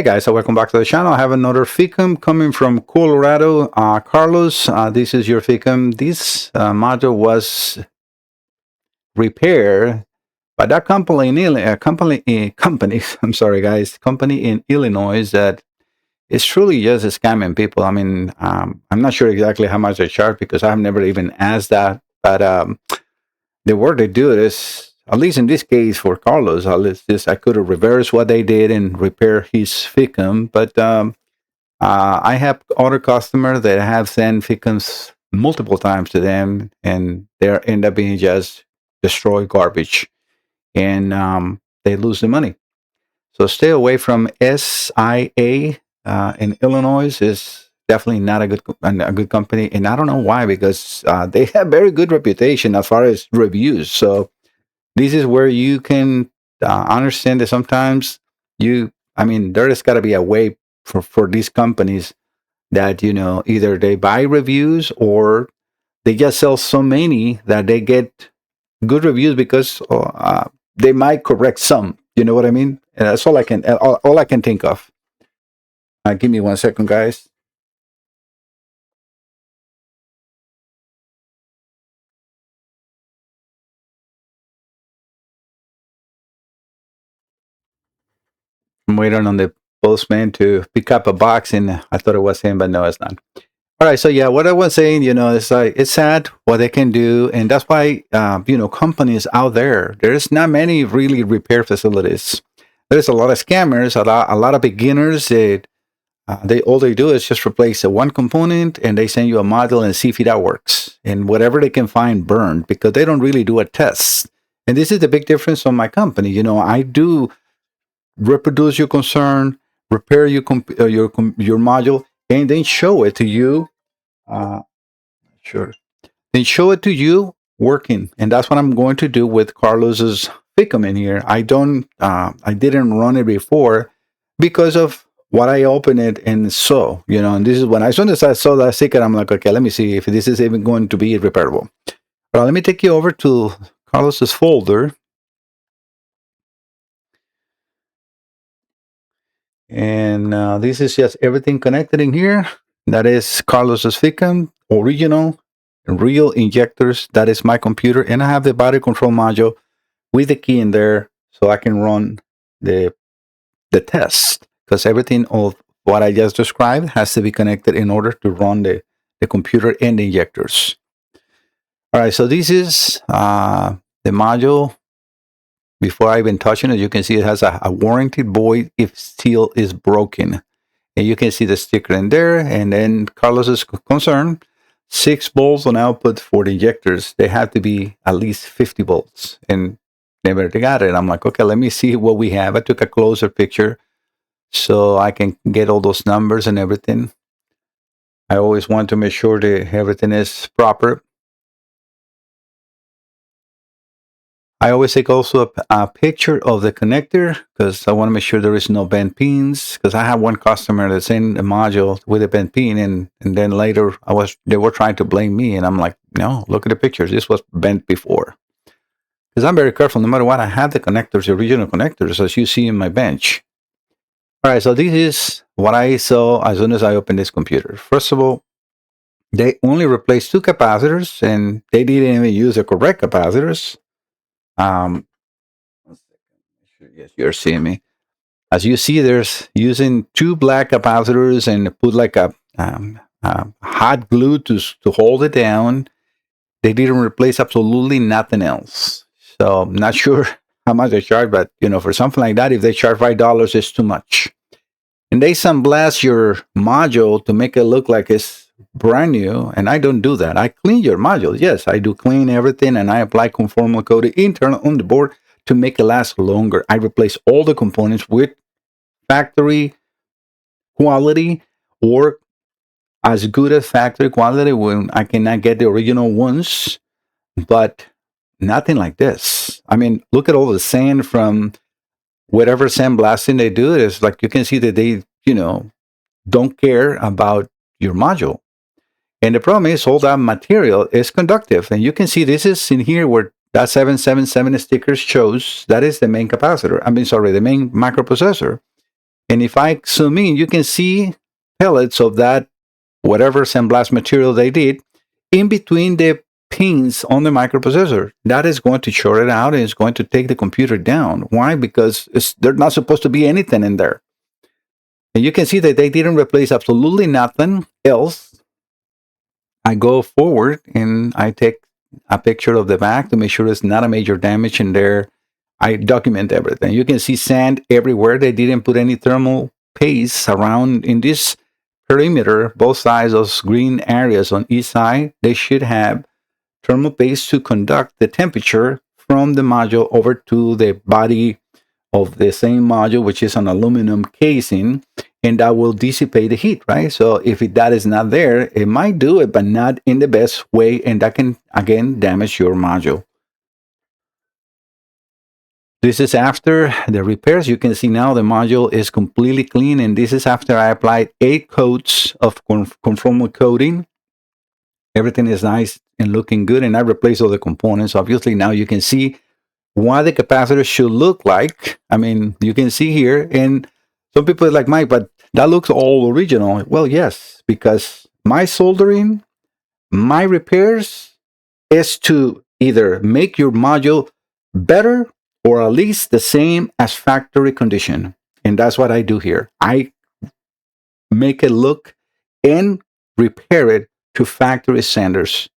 Hey guys, so welcome back to the channel. I have another FICM coming from Colorado. Carlos, this is your FICM. This module was repaired by that company in I'm sorry guys, company in Illinois that is truly just scamming people. I mean, I'm not sure exactly how much they charge because I've never even asked that, but the work they do is, at least in this case for Carlos, at least this, I could have reversed what they did and repair his FICM, but I have other customers that have sent FICMs multiple times to them, and they end up being just destroyed garbage, and they lose the money. So stay away from SIA in Illinois. Is definitely not a good company, and I don't know why, because they have very good reputation as far as reviews. So this is where you can understand that sometimes I mean, there has got to be a way for these companies that, either they buy reviews or they just sell so many that they get good reviews because they might correct some. You know what I mean? And that's all I can think of. Give me 1 second, guys. I'm waiting on the postman to pick up a box, and I thought it was him, but no, it's not. All right, so yeah, what I was saying, it's like it's sad what they can do, and that's why companies out there's not many really repair facilities. There's a lot of scammers, a lot of beginners that they all they do is just replace one component, and they send you a model and see if that works, and whatever they can find burned, because they don't really do a test. And this is the big difference on my company. I do reproduce your concern, repair your module, and then show it to you. Sure. Then show it to you working, and that's what I'm going to do with Carlos's FICM in here. I didn't run it before because of what I opened it and saw, and this is when as soon as I saw that ticket, I'm like, okay, let me see if this is even going to be repairable. But let me take you over to Carlos's folder. And this is just everything connected in here. That is Carlos's FICM, original, real injectors. That is my computer. And I have the body control module with the key in there so I can run the test. Because everything of what I just described has to be connected in order to run the computer and the injectors. All right, so this is the module. Before I even touching it, you can see it has a warranty void if steel is broken. And you can see the sticker in there. And then Carlos's concern, 6 volts on output for the injectors. They have to be at least 50 volts. And never got it. I'm like, okay, let me see what we have. I took a closer picture so I can get all those numbers and everything. I always want to make sure that everything is proper. I always take also a picture of the connector because I want to make sure there is no bent pins, because I have one customer that's in a module with a bent pin, and then later they were trying to blame me, and I'm like, no, look at the pictures. This was bent before. Because I'm very careful. No matter what, I have the connectors, the original connectors, as you see in my bench. All right, so this is what I saw as soon as I opened this computer. First of all, they only replaced 2 capacitors, and they didn't even use the correct capacitors. Yes, you're seeing me. As you see, there's using 2 black capacitors and put like a hot glue to hold it down. They didn't replace absolutely nothing else. So I'm not sure how much they charge, but for something like that, if they charge $5, it's too much. And they sandblast your module to make it look like it's brand new, and I don't do that. I clean your module. Yes, I do clean everything, and I apply conformal coating internal on the board to make it last longer. I replace all the components with factory quality or as good as factory quality when I cannot get the original ones, but nothing like this. I mean, look at all the sand from whatever sandblasting they do. It's like you can see that they, don't care about your module. And the problem is all that material is conductive. And you can see this is in here where that 777 sticker shows that is the main capacitor. The main microprocessor. And if I zoom in, you can see pellets of that whatever sandblast material they did in between the pins on the microprocessor. That is going to short it out and it's going to take the computer down. Why? Because there's not supposed to be anything in there. And you can see that they didn't replace absolutely nothing else. I go forward and I take a picture of the back to make sure there's not a major damage in there. I document everything. You can see sand everywhere. They didn't put any thermal paste around in this perimeter, both sides, those green areas on each side. They should have thermal paste to conduct the temperature from the module over to the body of the same module, which is an aluminum casing, and that will dissipate the heat, right? So if that is not there, it might do it, but not in the best way, and that can, again, damage your module. This is after the repairs. You can see now the module is completely clean, and this is after I applied 8 coats of conformal coating. Everything is nice and looking good, and I replaced all the components. Obviously, now you can see what the capacitor should look like. I mean, you can see here, and some people are like, Mike, but that looks all original. Well, yes, because my soldering, my repairs is to either make your module better or at least the same as factory condition. And that's what I do here. I make it look and repair it to factory standards.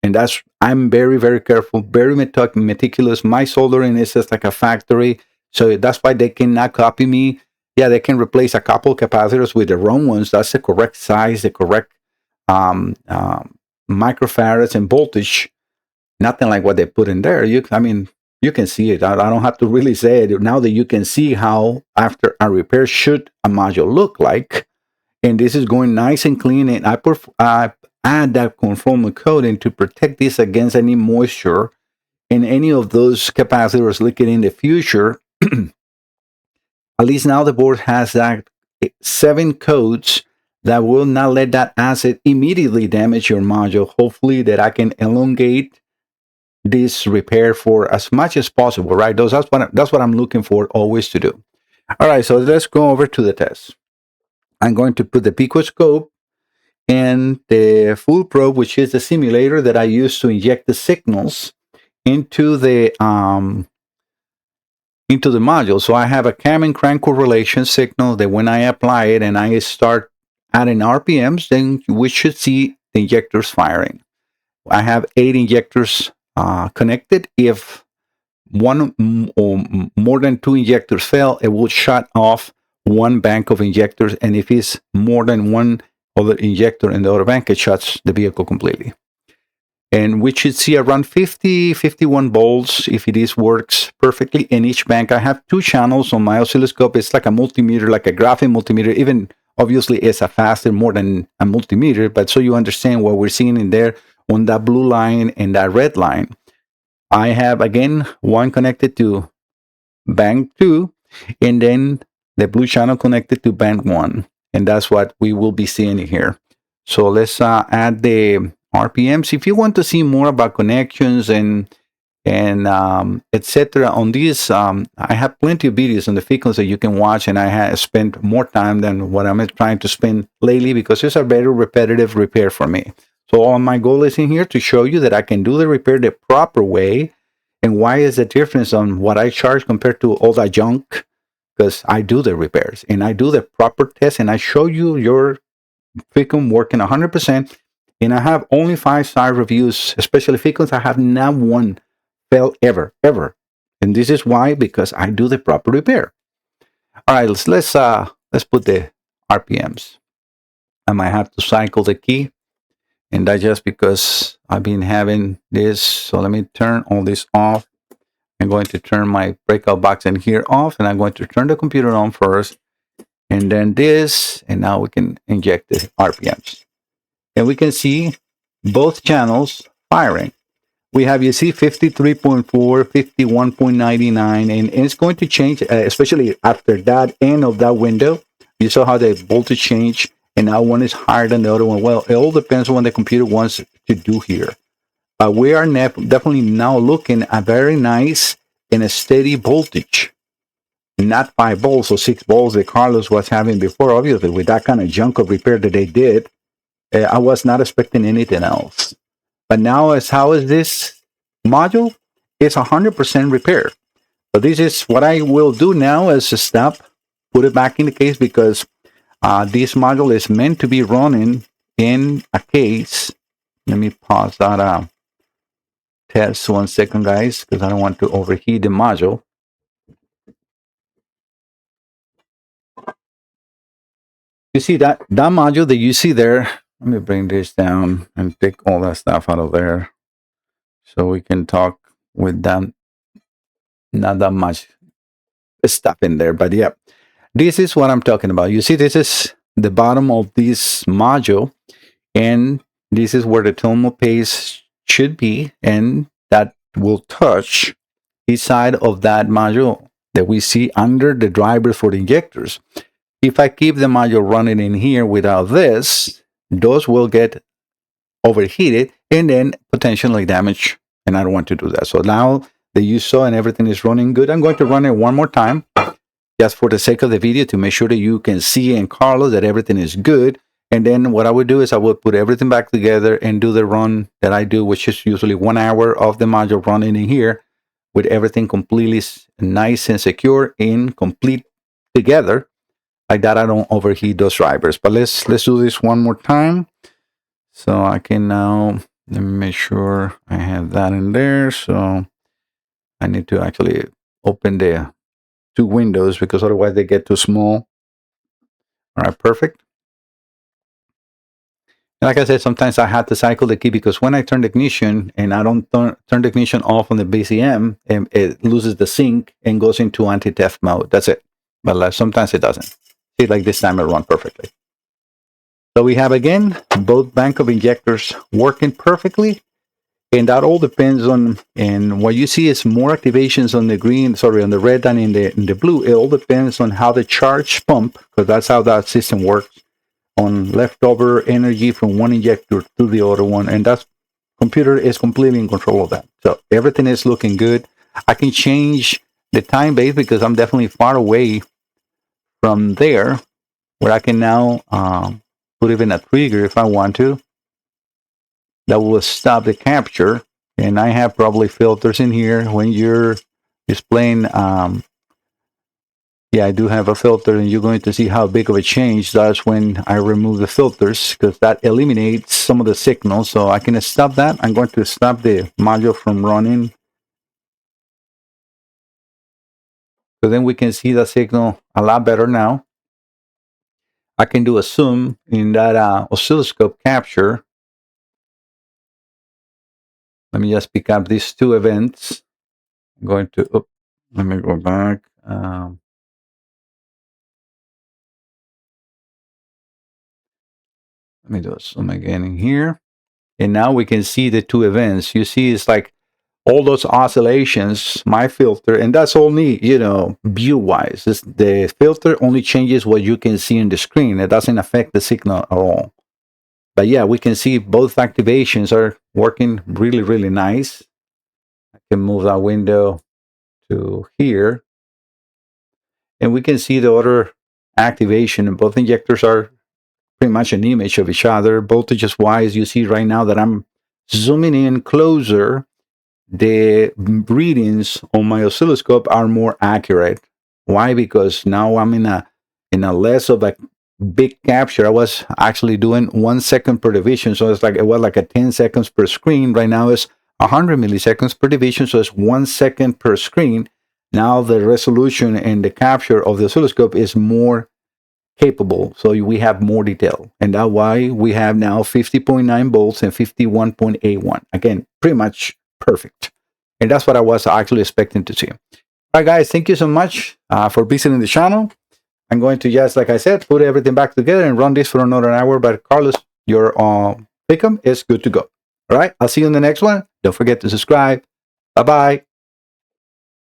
And I'm very, very careful, very meticulous. My soldering is just like a factory. So that's why they cannot copy me. Yeah, they can replace a couple capacitors with the wrong ones. That's the correct size, the correct microfarads and voltage. Nothing like what they put in there. You can see it. I don't have to really say it. Now that you can see how after a repair should a module look like. And this is going nice and clean. And I add that conformal coating to protect this against any moisture and any of those capacitors leaking in the future. At least now the board has that 7 coats that will not let that acid immediately damage your module. Hopefully that I can elongate this repair for as much as possible, right? That's what I'm looking for always to do. All right, so let's go over to the test. I'm going to put the picoscope and the full probe, which is the simulator that I use to inject the signals into the module. So I have a cam and crank correlation signal that when I apply it and I start adding RPMs, then we should see the injectors firing. I have 8 injectors connected. If one or more than 2 injectors fail, it will shut off one bank of injectors, and if it's more than one other injector in the other bank, it shuts the vehicle completely. And we should see around 51 volts if it works perfectly in each bank. I have 2 channels on my oscilloscope. It's like a multimeter, like a graphing multimeter. Even obviously it's a faster, more than a multimeter, but so you understand what we're seeing in there on that blue line and that red line. I have, again, one connected to bank 2, and then the blue channel connected to band 1. And that's what we will be seeing here. So let's add the RPMs. If you want to see more about connections and etc. on these, I have plenty of videos on the FICMs that you can watch, and I have spent more time than what I'm trying to spend lately because it's a very repetitive repair for me. So all my goal is in here to show you that I can do the repair the proper way. And why is the difference on what I charge compared to all that junk? Because I do the repairs and I do the proper test, and I show you your FICM working 100%. And I have only 5-star reviews, especially FICMs. I have not one fail ever. And this is why, because I do the proper repair. All right, let's put the RPMs. I might have to cycle the key, and that's just because I've been having this. So let me turn all this off. I'm going to turn my breakout box in here off, and I'm going to turn the computer on first, and then this, and now we can inject the RPMs. And we can see both channels firing. We have, you see, 53.4, 51.99, and it's going to change, especially after that end of that window. You saw how the voltage changed, and now one is higher than the other one. Well, it all depends on what the computer wants to do here. We are definitely now looking at very nice and a steady voltage. not 5 volts or 6 volts that Carlos was having before. Obviously, with that kind of junk of repair that they did, I was not expecting anything else. But now, as how is this module? It's 100% repair. So this is what I will do now as a step. Put it back in the case because this module is meant to be running in a case. Let me pause that test 1 second, guys, because I don't want to overheat the module. You see that module that you see there. Let me bring this down and take all that stuff out of there so we can talk with them. Not that much stuff in there, but yeah, this is what I'm talking about. You see, this is the bottom of this module, and this is where the thermal paste should be, and that will touch each side of that module that we see under the drivers for the injectors. If I keep the module running in here without this, those will get overheated and then potentially damaged, and I don't want to do that. So now that you saw and everything is running good, I'm going to run it one more time just for the sake of the video to make sure that you can see and Carlos that everything is good. And then what I would do is I would put everything back together and do the run that I do, which is usually 1 hour of the module running in here with everything completely nice and secure and complete together. Like that, I don't overheat those drivers. But let's do this one more time. So I can now, let me make sure I have that in there. So I need to actually open the 2 windows because otherwise they get too small. All right, perfect. And like I said, sometimes I have to cycle the key because when I turn the ignition and I don't turn the ignition off on the BCM, it loses the sync and goes into anti-theft mode. That's it. But sometimes it doesn't. See, like this time it runs perfectly. So we have, again, both bank of injectors working perfectly. And that all depends on, and what you see is more activations on the green, sorry, on the red than in the blue. It all depends on how the charge pump, because that's how that system works, on leftover energy from one injector to the other one. And that computer is completely in control of that. So everything is looking good. I can change the time base because I'm definitely far away from there, where I can now put even a trigger if I want to. That will stop the capture, and I have probably filters in here when you're displaying. Yeah, I do have a filter, and you're going to see how big of a change that's when I remove the filters, because that eliminates some of the signals. So I can stop that. I'm going to stop the module from running, so then we can see the signal a lot better now. I can do a zoom in that oscilloscope capture. Let me just pick up these 2 events. I'm going to, let me go back. Let me do a zoom again in here. And now we can see the 2 events. You see, it's like all those oscillations, my filter, and that's only, view-wise. The filter only changes what you can see on the screen. It doesn't affect the signal at all. But yeah, we can see both activations are working really, really nice. I can move that window to here. And we can see the other activation, and both injectors are pretty much an image of each other. Voltages wise, you see right now that I'm zooming in closer. The readings on my oscilloscope are more accurate. Why? Because now I'm in a less of a big capture. I was actually doing 1 second per division, so it was like a 10 seconds per screen. Right now it's 100 milliseconds per division, so it's 1 second per screen. Now the resolution and the capture of the oscilloscope is more capable, so we have more detail, and that's why we have now 50.9 volts and 51.81. Again, pretty much perfect, and that's what I was actually expecting to see. All right, guys, thank you so much for visiting the channel. I'm going to just, like I said, put everything back together and run this for another hour. But Carlos, your FICM is good to go. All right, I'll see you in the next one. Don't forget to subscribe. Bye bye.